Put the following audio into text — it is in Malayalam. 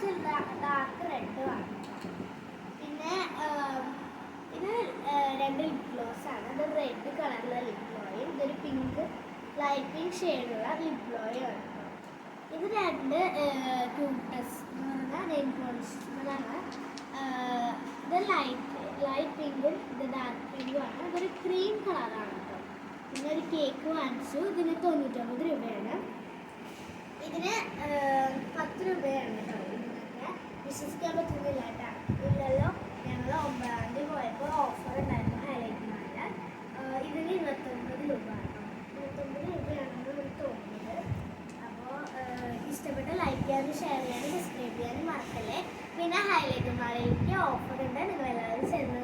കുറച്ച് ഡാർക്ക് റെഡ് വേണം. പിന്നെ ഇത് 2 ലിപ് ഗ്ലോസ് ആണ്. ഇത് റെഡ് കളറിലുള്ള ലിപ് ഗ്ലോയും ഇതൊരു പിങ്ക് ലൈറ്റ് പിങ്ക് ഷെയ്ഡുള്ള ലിപ് ഗ്ലോയും ആണ്. ഇത് 2 ക്യൂട്ടസ് എന്ന് പറഞ്ഞാൽ നെയിൽ പോളിഷാണ്. ഇത് ലൈറ്റ് പിങ്കും ഇത് ഡാർക്ക് പിങ്കും ആണ്. ഇതൊരു ക്രീം കളറാണ് കേട്ടോ. പിന്നെ ഒരു കേക്ക് വാങ്ങിച്ചു. ഇതിന് 99 രൂപയാണ്. ഇതിന് 10 രൂപയാണ് കേട്ടോ. ഇതിനൊക്കെ വിശ്വസിക്കാൻ പറ്റുന്നില്ല കേട്ടോ. ഇല്ലല്ലോ, ഞങ്ങൾ 9-ാം തീയതി പോയപ്പോൾ ഓഫർ ഉണ്ടായിരുന്നു ഹൈലൈറ്റ് മാളിൽ. ഇതിന് 29 രൂപയാണ്. 29 രൂപയാണെന്ന് എനിക്ക് തോന്നുന്നത്. അപ്പോൾ ഇഷ്ടപ്പെട്ട ലൈക്ക് ചെയ്യാനും ഷെയർ ചെയ്യാനും സബ്സ്ക്രൈബ് ചെയ്യാനും മറക്കല്ലേ. പിന്നെ ഹൈലൈറ്റ് മാളിലേക്ക് ഓഫർ ഉണ്ട്, നിങ്ങൾ എല്ലാവരും ചേർന്ന്